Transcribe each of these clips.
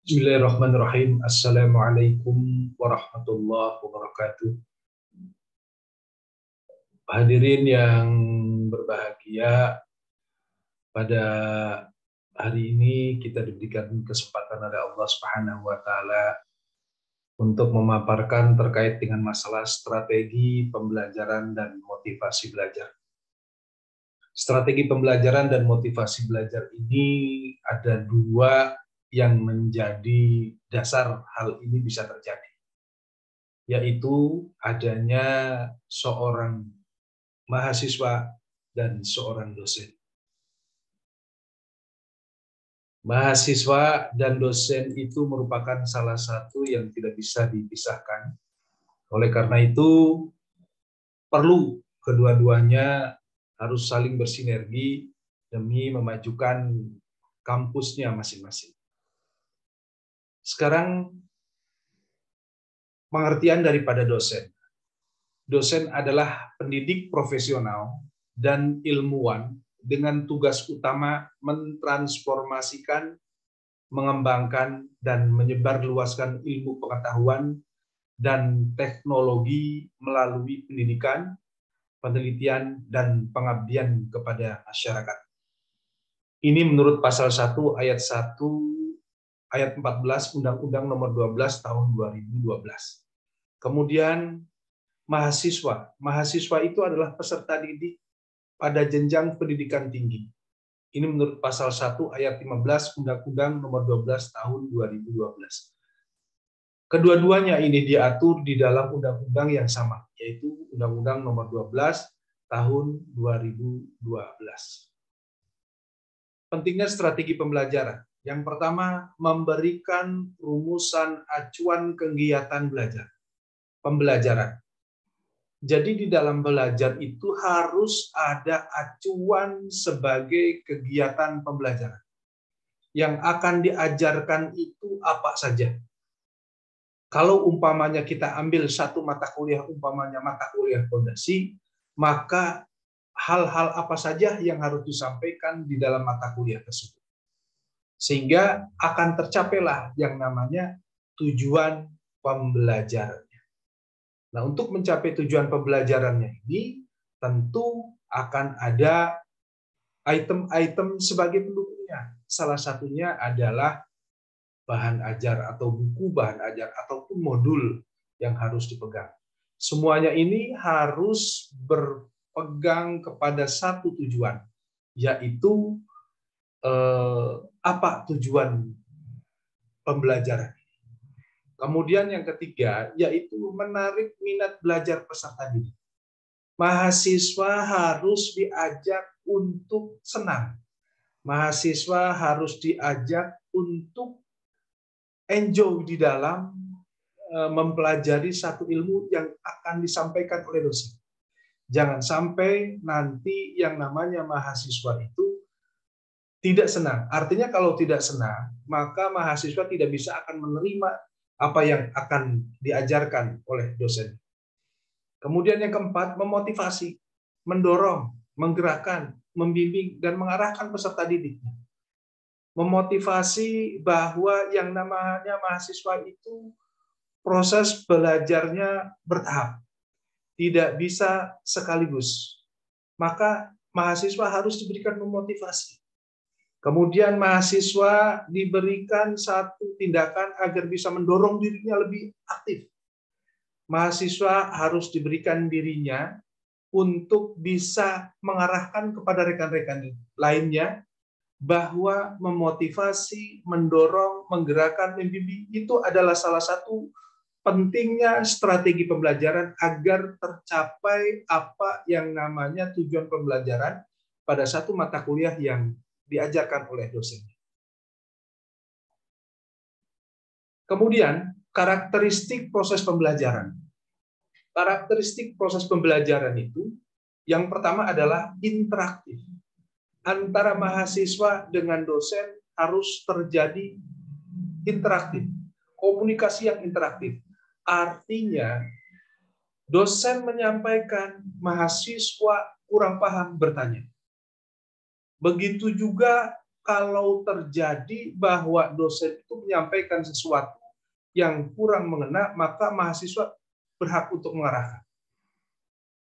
Bismillahirrahmanirrahim. Assalamualaikum warahmatullahi wabarakatuh. Hadirin yang berbahagia, pada hari ini kita diberikan kesempatan oleh Allah Subhanahu wa taala untuk memaparkan terkait dengan masalah strategi pembelajaran dan motivasi belajar. Strategi pembelajaran dan motivasi belajar ini ada dua yang menjadi dasar hal ini bisa terjadi, yaitu adanya seorang mahasiswa dan seorang dosen. Mahasiswa dan dosen itu merupakan salah satu yang tidak bisa dipisahkan. Oleh karena itu, perlu kedua-duanya harus saling bersinergi demi memajukan kampusnya masing-masing. Sekarang, pengertian daripada dosen. Dosen adalah pendidik profesional dan ilmuwan dengan tugas utama mentransformasikan, mengembangkan, dan menyebarluaskan ilmu pengetahuan dan teknologi melalui pendidikan, penelitian, dan pengabdian kepada masyarakat. Ini menurut pasal 1 ayat 14 Undang-Undang Nomor 12 Tahun 2012. Kemudian mahasiswa. Mahasiswa itu adalah peserta didik pada jenjang pendidikan tinggi. Ini menurut pasal 1 ayat 15 Undang-Undang Nomor 12 Tahun 2012. Kedua-duanya ini diatur di dalam undang-undang yang sama, yaitu Undang-Undang Nomor 12 Tahun 2012. Pentingnya strategi pembelajaran. Yang pertama, memberikan rumusan acuan kegiatan belajar. Pembelajaran. Jadi di dalam belajar itu harus ada acuan sebagai kegiatan pembelajaran. Yang akan diajarkan itu apa saja. Kalau umpamanya kita ambil satu mata kuliah, umpamanya mata kuliah fondasi, maka hal-hal apa saja yang harus disampaikan di dalam mata kuliah tersebut. Sehingga akan tercapailah yang namanya tujuan pembelajarannya. Nah, untuk mencapai tujuan pembelajarannya ini, tentu akan ada item-item sebagai pendukungnya. Salah satunya adalah bahan ajar atau buku bahan ajar ataupun modul yang harus dipegang. Semuanya ini harus berpegang kepada satu tujuan, yaitu apa tujuan pembelajaran. Kemudian yang ketiga, yaitu menarik minat belajar peserta didik. Mahasiswa harus diajak untuk senang. Mahasiswa harus diajak untuk enjoy di dalam mempelajari satu ilmu yang akan disampaikan oleh dosen. Jangan sampai nanti yang namanya mahasiswa itu tidak senang. Artinya kalau tidak senang, maka mahasiswa tidak bisa akan menerima apa yang akan diajarkan oleh dosen. Kemudian yang keempat, memotivasi, mendorong, menggerakkan, membimbing, dan mengarahkan peserta didiknya. Memotivasi bahwa yang namanya mahasiswa itu proses belajarnya bertahap, tidak bisa sekaligus. Maka mahasiswa harus diberikan memotivasi. Kemudian mahasiswa diberikan satu tindakan agar bisa mendorong dirinya lebih aktif. Mahasiswa harus diberikan dirinya untuk bisa mengarahkan kepada rekan-rekan lainnya bahwa memotivasi, mendorong, menggerakkan, membimbing itu adalah salah satu pentingnya strategi pembelajaran agar tercapai apa yang namanya tujuan pembelajaran pada satu mata kuliah yang diajarkan oleh dosen. Kemudian, karakteristik proses pembelajaran. Karakteristik proses pembelajaran itu, yang pertama adalah interaktif. Antara mahasiswa dengan dosen harus terjadi interaktif, komunikasi yang interaktif. Artinya, dosen menyampaikan, mahasiswa kurang paham bertanya. Begitu juga kalau terjadi bahwa dosen itu menyampaikan sesuatu yang kurang mengena, maka mahasiswa berhak untuk mengarahkan.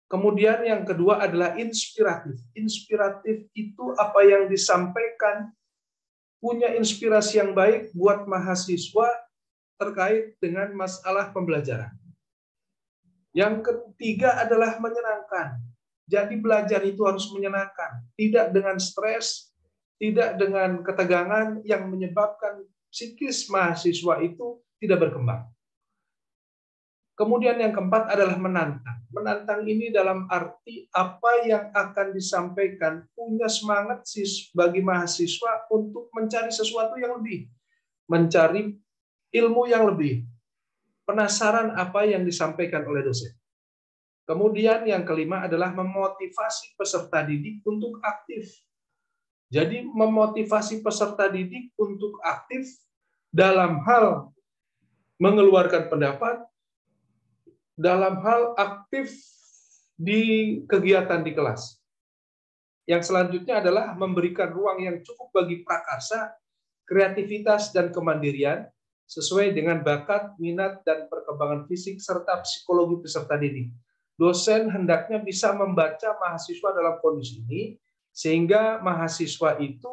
Kemudian yang kedua adalah inspiratif. Inspiratif itu apa yang disampaikan punya inspirasi yang baik buat mahasiswa terkait dengan masalah pembelajaran. Yang ketiga adalah menyenangkan. Jadi belajar itu harus menyenangkan, tidak dengan stres, tidak dengan ketegangan yang menyebabkan psikis mahasiswa itu tidak berkembang. Kemudian yang keempat adalah menantang. Menantang ini dalam arti apa yang akan disampaikan punya semangat bagi mahasiswa untuk mencari sesuatu yang lebih, mencari ilmu yang lebih, penasaran apa yang disampaikan oleh dosen. Kemudian yang kelima adalah memotivasi peserta didik untuk aktif. Jadi memotivasi peserta didik untuk aktif dalam hal mengeluarkan pendapat, dalam hal aktif di kegiatan di kelas. Yang selanjutnya adalah memberikan ruang yang cukup bagi prakarsa, kreativitas, dan kemandirian sesuai dengan bakat, minat, dan perkembangan fisik serta psikologi peserta didik. Dosen hendaknya bisa membaca mahasiswa dalam kondisi ini, sehingga mahasiswa itu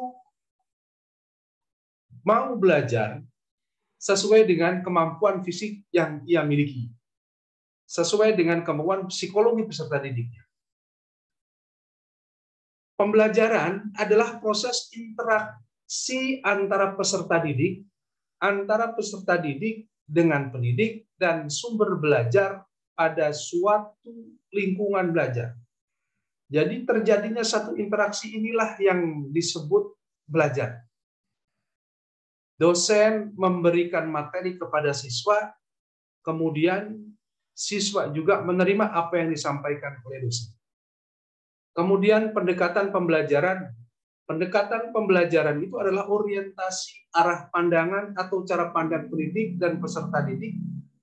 mau belajar sesuai dengan kemampuan fisik yang ia miliki, sesuai dengan kemampuan psikologi peserta didiknya. Pembelajaran adalah proses interaksi antara peserta didik dengan pendidik, dan sumber belajar pada suatu lingkungan belajar. Jadi terjadinya satu interaksi inilah yang disebut belajar. Dosen memberikan materi kepada siswa, kemudian siswa juga menerima apa yang disampaikan oleh dosen. Kemudian pendekatan pembelajaran. Pendekatan pembelajaran itu adalah orientasi arah pandangan atau cara pandang pendidik dan peserta didik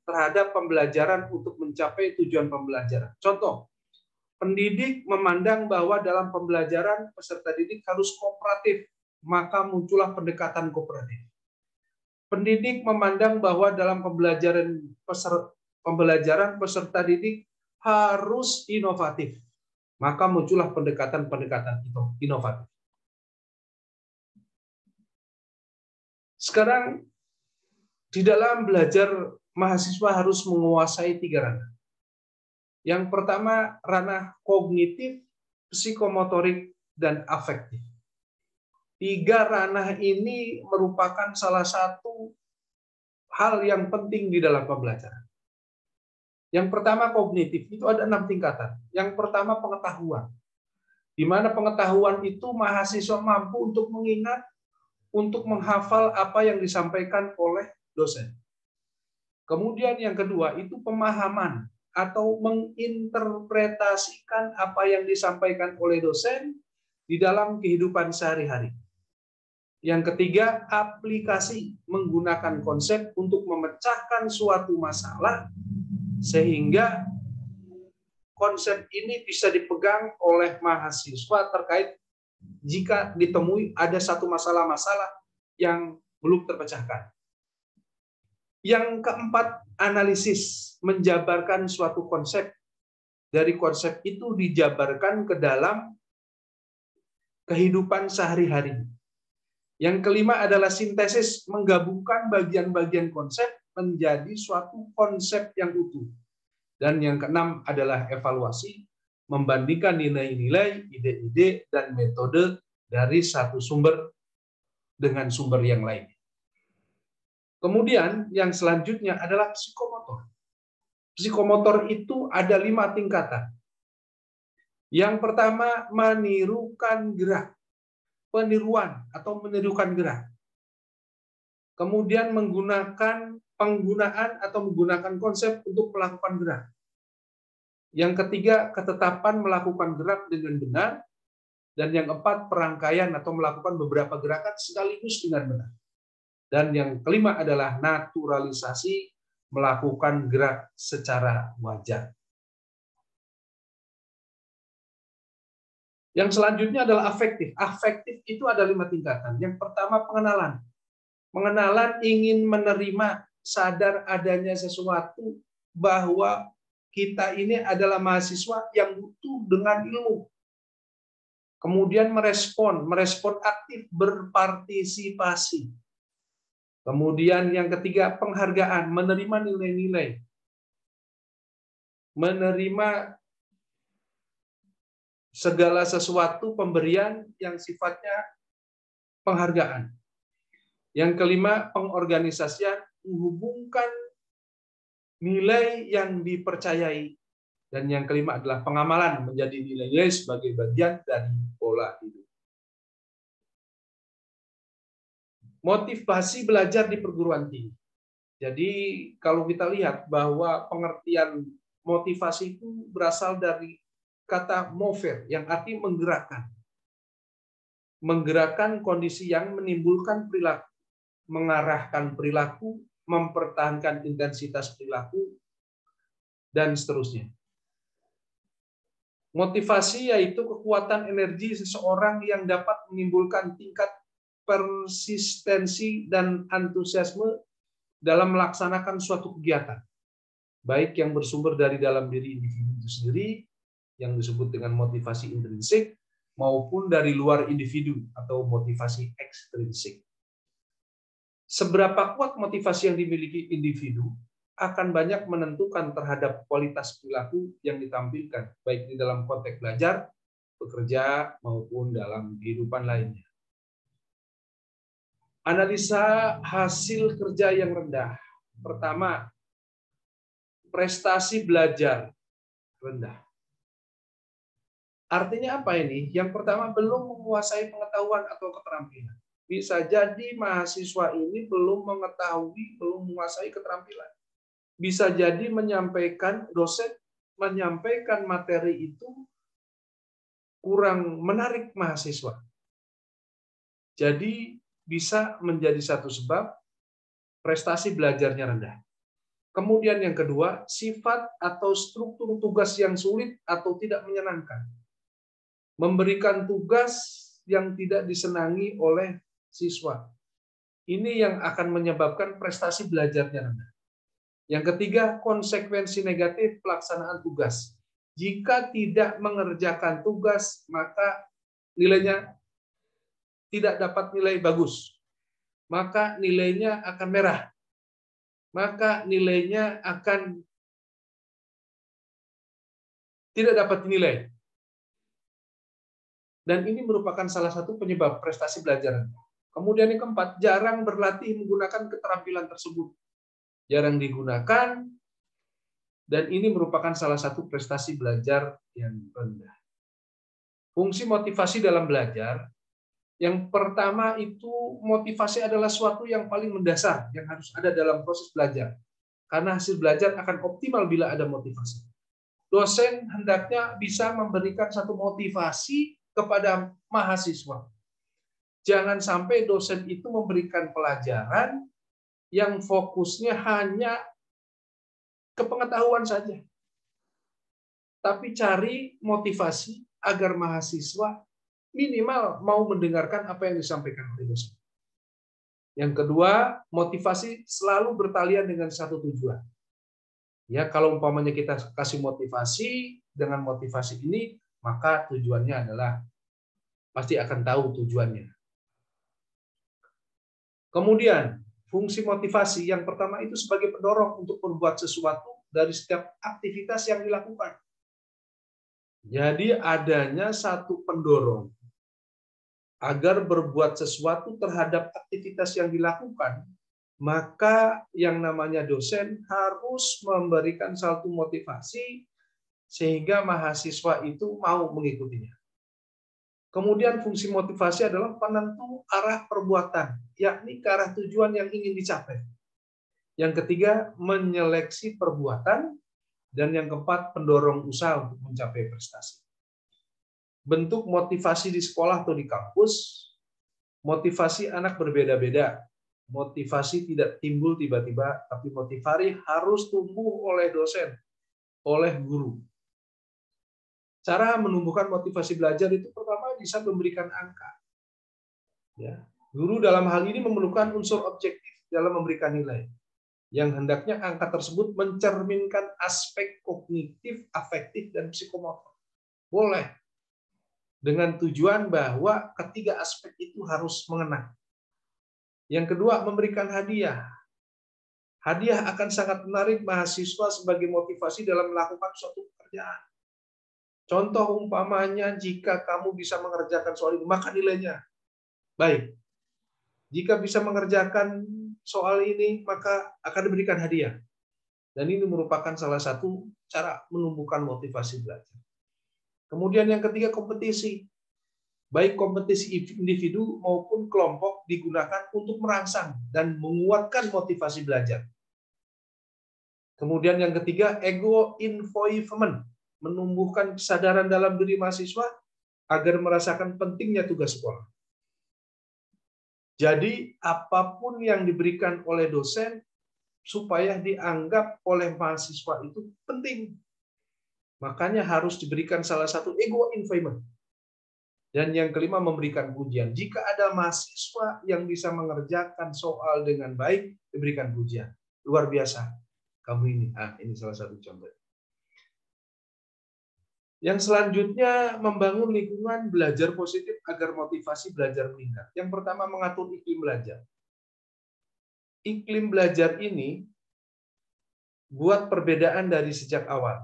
terhadap pembelajaran untuk mencapai tujuan pembelajaran. Contoh, pendidik memandang bahwa dalam pembelajaran peserta didik harus kooperatif, maka muncullah pendekatan kooperatif. Pendidik memandang bahwa dalam pembelajaran peserta didik harus inovatif, maka muncullah pendekatan-pendekatan inovatif. Sekarang di dalam belajar mahasiswa harus menguasai 3 ranah. Yang pertama ranah kognitif, psikomotorik, dan afektif. 3 ranah ini merupakan salah satu hal yang penting di dalam pembelajaran. Yang pertama kognitif, itu ada 6 tingkatan. Yang pertama pengetahuan, di mana pengetahuan itu mahasiswa mampu untuk mengingat, untuk menghafal apa yang disampaikan oleh dosen. Kemudian yang kedua itu pemahaman atau menginterpretasikan apa yang disampaikan oleh dosen di dalam kehidupan sehari-hari. Yang ketiga, aplikasi, menggunakan konsep untuk memecahkan suatu masalah sehingga konsep ini bisa dipegang oleh mahasiswa terkait jika ditemui ada satu masalah-masalah yang belum terpecahkan. Yang keempat, analisis, menjabarkan suatu konsep. Dari konsep itu dijabarkan ke dalam kehidupan sehari-hari. Yang kelima adalah sintesis, menggabungkan bagian-bagian konsep menjadi suatu konsep yang utuh. Dan yang keenam adalah evaluasi, membandingkan nilai-nilai, ide-ide, dan metode dari satu sumber dengan sumber yang lain. Kemudian yang selanjutnya adalah psikomotor. Psikomotor itu ada 5 tingkatan. Yang pertama, menirukan gerak. Peniruan atau menirukan gerak. Kemudian menggunakan konsep untuk melakukan gerak. Yang ketiga, ketetapan melakukan gerak dengan benar. Dan yang keempat, perangkaian atau melakukan beberapa gerakan sekaligus dengan benar. Dan yang kelima adalah naturalisasi, melakukan gerak secara wajar. Yang selanjutnya adalah afektif. Afektif itu ada 5 tingkatan. Yang pertama pengenalan. Pengenalan ingin menerima, sadar adanya sesuatu bahwa kita ini adalah mahasiswa yang butuh dengan ilmu. Kemudian merespon aktif, berpartisipasi. Kemudian yang ketiga penghargaan, menerima nilai-nilai. Menerima segala sesuatu pemberian yang sifatnya penghargaan. Yang kelima, pengorganisasian, menghubungkan nilai yang dipercayai. Dan yang kelima adalah pengamalan, menjadi nilai-nilai sebagai bagian dari pola hidup. Motivasi belajar di perguruan tinggi. Jadi kalau kita lihat bahwa pengertian motivasi itu berasal dari kata mover, yang arti menggerakkan. Menggerakkan kondisi yang menimbulkan perilaku, mengarahkan perilaku, mempertahankan intensitas perilaku, dan seterusnya. Motivasi yaitu kekuatan energi seseorang yang dapat menimbulkan tingkat persistensi dan antusiasme dalam melaksanakan suatu kegiatan, baik yang bersumber dari dalam diri individu itu sendiri, yang disebut dengan motivasi intrinsik, maupun dari luar individu atau motivasi ekstrinsik. Seberapa kuat motivasi yang dimiliki individu akan banyak menentukan terhadap kualitas perilaku yang ditampilkan, baik di dalam konteks belajar, bekerja, maupun dalam kehidupan lainnya. Analisa hasil kerja yang rendah. Pertama, prestasi belajar rendah. Artinya apa ini? Yang pertama, belum menguasai pengetahuan atau keterampilan. Bisa jadi mahasiswa ini belum mengetahui, belum menguasai keterampilan. Bisa jadi dosen menyampaikan materi itu kurang menarik mahasiswa. Jadi bisa menjadi satu sebab prestasi belajarnya rendah. Kemudian yang kedua, sifat atau struktur tugas yang sulit atau tidak menyenangkan. Memberikan tugas yang tidak disenangi oleh siswa. Ini yang akan menyebabkan prestasi belajarnya rendah. Yang ketiga, konsekuensi negatif pelaksanaan tugas. Jika tidak mengerjakan tugas, maka nilainya tidak dapat nilai bagus. Maka nilainya akan merah. Maka nilainya akan tidak dapat nilai. Dan ini merupakan salah satu penyebab prestasi belajar. Kemudian yang keempat, jarang berlatih menggunakan keterampilan tersebut. Jarang digunakan, dan ini merupakan salah satu prestasi belajar yang rendah. Fungsi motivasi dalam belajar, yang pertama itu motivasi adalah suatu yang paling mendasar, yang harus ada dalam proses belajar. Karena hasil belajar akan optimal bila ada motivasi. Dosen hendaknya bisa memberikan satu motivasi kepada mahasiswa. Jangan sampai dosen itu memberikan pelajaran yang fokusnya hanya ke pengetahuan saja. Tapi cari motivasi agar mahasiswa minimal mau mendengarkan apa yang disampaikan oleh dosen. Yang kedua, motivasi selalu bertalian dengan satu tujuan. Ya, kalau umpamanya kita kasih motivasi, dengan motivasi ini, maka tujuannya adalah pasti akan tahu tujuannya. Kemudian, fungsi motivasi yang pertama itu sebagai pendorong untuk berbuat sesuatu dari setiap aktivitas yang dilakukan. Jadi adanya satu pendorong agar berbuat sesuatu terhadap aktivitas yang dilakukan, maka yang namanya dosen harus memberikan satu motivasi sehingga mahasiswa itu mau mengikutinya. Kemudian fungsi motivasi adalah penentu arah perbuatan, yakni ke arah tujuan yang ingin dicapai. Yang ketiga, menyeleksi perbuatan. Dan yang keempat, pendorong usaha untuk mencapai prestasi. Bentuk motivasi di sekolah atau di kampus, motivasi anak berbeda-beda. Motivasi tidak timbul tiba-tiba, tapi motivasi harus tumbuh oleh dosen, oleh guru. Cara menumbuhkan motivasi belajar itu pertama bisa memberikan angka. Ya. Guru dalam hal ini memerlukan unsur objektif dalam memberikan nilai, yang hendaknya angka tersebut mencerminkan aspek kognitif, afektif, dan psikomotor. Boleh. Dengan tujuan bahwa ketiga aspek itu harus mengena. Yang kedua, memberikan hadiah. Hadiah akan sangat menarik mahasiswa sebagai motivasi dalam melakukan suatu pekerjaan. Contoh umpamanya, jika kamu bisa mengerjakan soal ini, maka nilainya baik. Jika bisa mengerjakan soal ini, maka akan diberikan hadiah. Dan ini merupakan salah satu cara menumbuhkan motivasi belajar. Kemudian yang ketiga, kompetisi. Baik kompetisi individu maupun kelompok digunakan untuk merangsang dan menguatkan motivasi belajar. Kemudian yang ketiga, ego involvement, menumbuhkan kesadaran dalam diri mahasiswa agar merasakan pentingnya tugas sekolah. Jadi apapun yang diberikan oleh dosen supaya dianggap oleh mahasiswa itu penting. Makanya harus diberikan salah satu ego involvement. Dan yang kelima, memberikan pujian. Jika ada mahasiswa yang bisa mengerjakan soal dengan baik, diberikan pujian. Luar biasa. Kamu ini. Ini salah satu contoh. Yang selanjutnya, membangun lingkungan belajar positif agar motivasi belajar meningkat. Yang pertama, mengatur iklim belajar. Iklim belajar ini buat perbedaan dari sejak awal.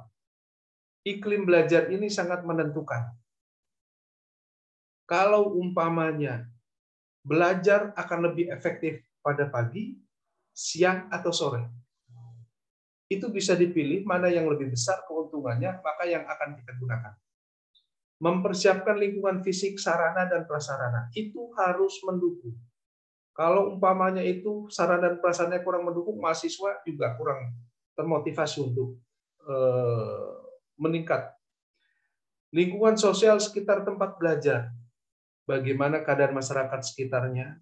Iklim belajar ini sangat menentukan. Kalau umpamanya belajar akan lebih efektif pada pagi, siang, atau sore, itu bisa dipilih mana yang lebih besar keuntungannya, maka yang akan kita gunakan. Mempersiapkan lingkungan fisik, sarana, dan prasarana, itu harus mendukung. Kalau umpamanya itu sarana dan prasarana kurang mendukung, mahasiswa juga kurang termotivasi untuk meningkat. Lingkungan sosial sekitar tempat belajar. Bagaimana keadaan masyarakat sekitarnya,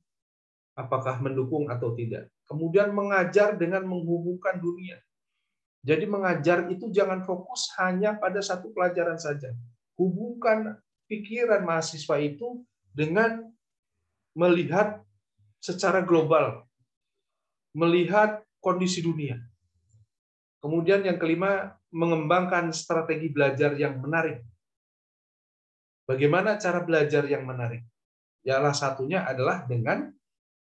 apakah mendukung atau tidak. Kemudian mengajar dengan menghubungkan dunia. Jadi mengajar itu jangan fokus hanya pada satu pelajaran saja. Hubungkan pikiran mahasiswa itu dengan melihat secara global, melihat kondisi dunia. Kemudian yang kelima, mengembangkan strategi belajar yang menarik. Bagaimana cara belajar yang menarik? Salah satunya adalah dengan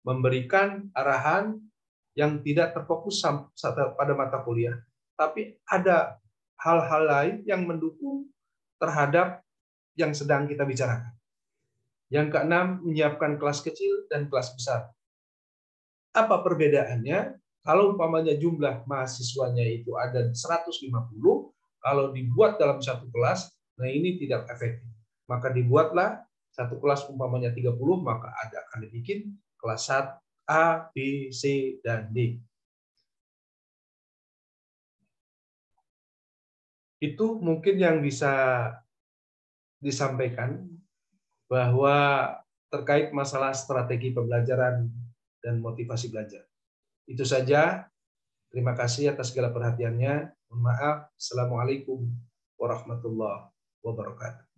memberikan arahan yang tidak terfokus pada mata kuliah, tapi ada hal-hal lain yang mendukung terhadap yang sedang kita bicarakan. Yang keenam, menyiapkan kelas kecil dan kelas besar. Apa perbedaannya? Kalau umpamanya jumlah mahasiswanya itu ada 150, kalau dibuat dalam satu kelas, nah ini tidak efektif. Maka dibuatlah satu kelas umpamanya 30, maka akan dibikin kelas A, B, C, dan D. Itu mungkin yang bisa disampaikan bahwa terkait masalah strategi pembelajaran dan motivasi belajar. Itu saja. Terima kasih atas segala perhatiannya. Mohon maaf. Assalamualaikum warahmatullahi wabarakatuh.